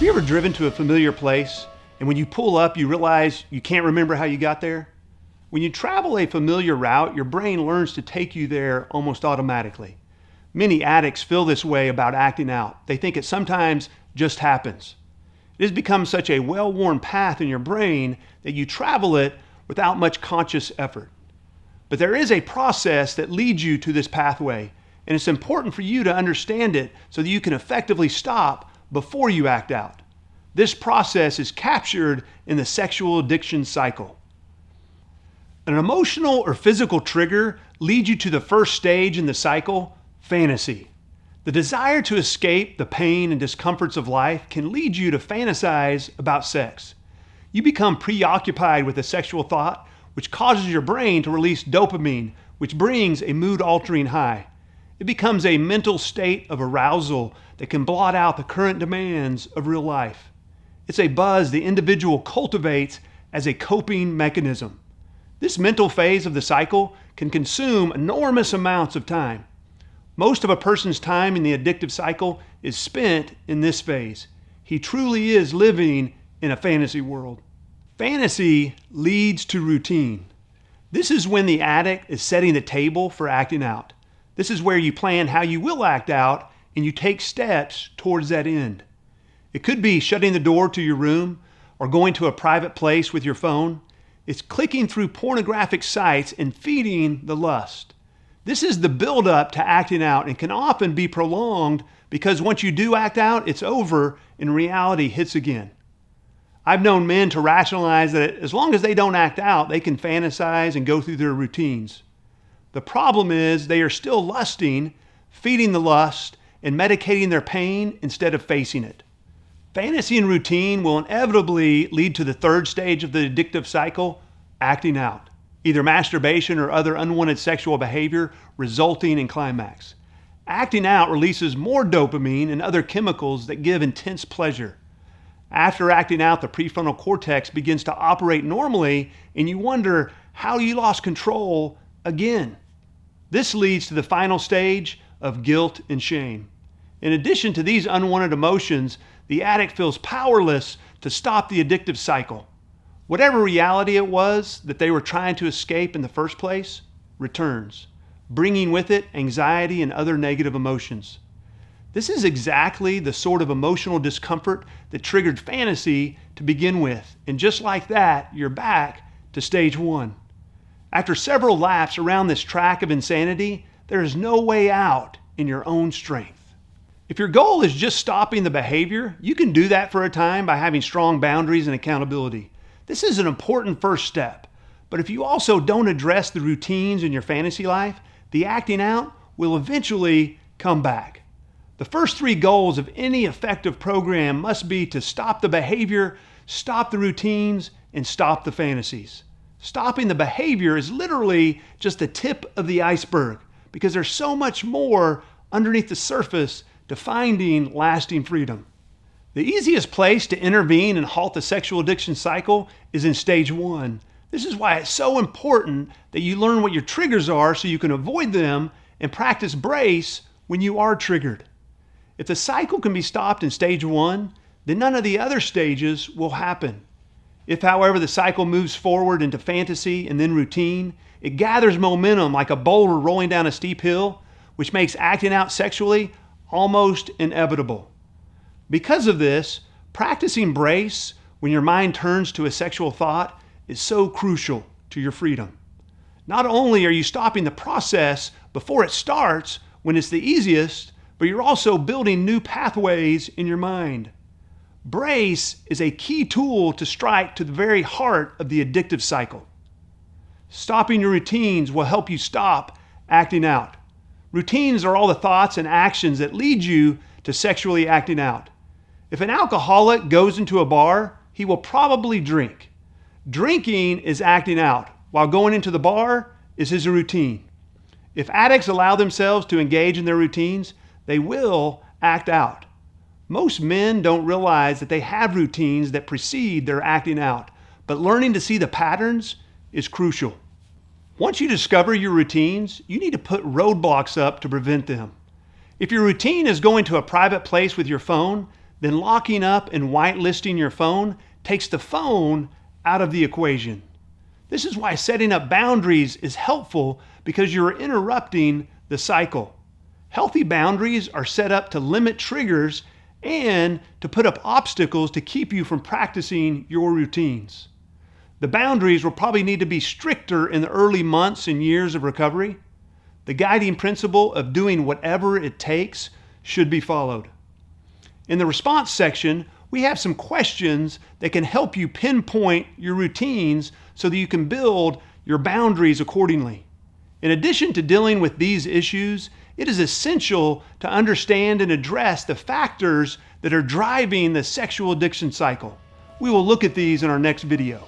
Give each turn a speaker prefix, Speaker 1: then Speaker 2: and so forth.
Speaker 1: you ever driven to a familiar place and when you pull up, you realize you can't remember how you got there? When you travel a familiar route, your brain learns to take you there almost automatically. Many addicts feel this way about acting out. They think it sometimes just happens. It has become such a well-worn path in your brain that you travel it without much conscious effort. But there is a process that leads you to this pathway, and it's important for you to understand it so that you can effectively stop before you act out. This process is captured in the sexual addiction cycle. An emotional or physical trigger leads you to the first stage in the cycle, fantasy. The desire to escape the pain and discomforts of life can lead you to fantasize about sex. You become preoccupied with a sexual thought, which causes your brain to release dopamine, which brings a mood-altering high. It becomes a mental state of arousal that can blot out the current demands of real life. It's a buzz the individual cultivates as a coping mechanism. This mental phase of the cycle can consume enormous amounts of time. Most of a person's time in the addictive cycle is spent in this phase. He truly is living in a fantasy world. Fantasy leads to routine. This is when the addict is setting the table for acting out. This is where you plan how you will act out and you take steps towards that end. It could be shutting the door to your room or going to a private place with your phone. It's clicking through pornographic sites and feeding the lust. This is the build-up to acting out and can often be prolonged because once you do act out, it's over and reality hits again. I've known men to rationalize that as long as they don't act out, they can fantasize and go through their routines. The problem is they are still lusting, feeding the lust, and medicating their pain instead of facing it. Fantasy and routine will inevitably lead to the third stage of the addictive cycle, acting out. Either masturbation or other unwanted sexual behavior resulting in climax. Acting out releases more dopamine and other chemicals that give intense pleasure. After acting out, the prefrontal cortex begins to operate normally and you wonder how you lost control again. This leads to the final stage of guilt and shame. In addition to these unwanted emotions, the addict feels powerless to stop the addictive cycle. Whatever reality it was that they were trying to escape in the first place returns, bringing with it anxiety and other negative emotions. This is exactly the sort of emotional discomfort that triggered fantasy to begin with. And just like that, you're back to stage one. After several laps around this track of insanity, there is no way out in your own strength. If your goal is just stopping the behavior, you can do that for a time by having strong boundaries and accountability. This is an important first step. But if you also don't address the routines in your fantasy life, the acting out will eventually come back. The first three goals of any effective program must be to stop the behavior, stop the routines, and stop the fantasies. Stopping the behavior is literally just the tip of the iceberg because there's so much more underneath the surface to finding lasting freedom. The easiest place to intervene and halt the sexual addiction cycle is in stage one. This is why it's so important that you learn what your triggers are so you can avoid them and practice brace when you are triggered. If the cycle can be stopped in stage one, then none of the other stages will happen. If, however, the cycle moves forward into fantasy and then routine, it gathers momentum like a boulder rolling down a steep hill, which makes acting out sexually almost inevitable. Because of this, practicing brace when your mind turns to a sexual thought is so crucial to your freedom. Not only are you stopping the process before it starts when it's the easiest, but you're also building new pathways in your mind. Brace is a key tool to strike to the very heart of the addictive cycle. Stopping your routines will help you stop acting out. Routines are all the thoughts and actions that lead you to sexually acting out. If an alcoholic goes into a bar, he will probably drink. Drinking is acting out, while going into the bar is his routine. If addicts allow themselves to engage in their routines, they will act out. Most men don't realize that they have routines that precede their acting out, but learning to see the patterns is crucial. Once you discover your routines, you need to put roadblocks up to prevent them. If your routine is going to a private place with your phone, then locking up and whitelisting your phone takes the phone out of the equation. This is why setting up boundaries is helpful, because you're interrupting the cycle. Healthy boundaries are set up to limit triggers and to put up obstacles to keep you from practicing your routines. The boundaries will probably need to be stricter in the early months and years of recovery. The guiding principle of doing whatever it takes should be followed. In the response section, we have some questions that can help you pinpoint your routines so that you can build your boundaries accordingly. In addition to dealing with these issues, it is essential to understand and address the factors that are driving the sexual addiction cycle. We will look at these in our next video.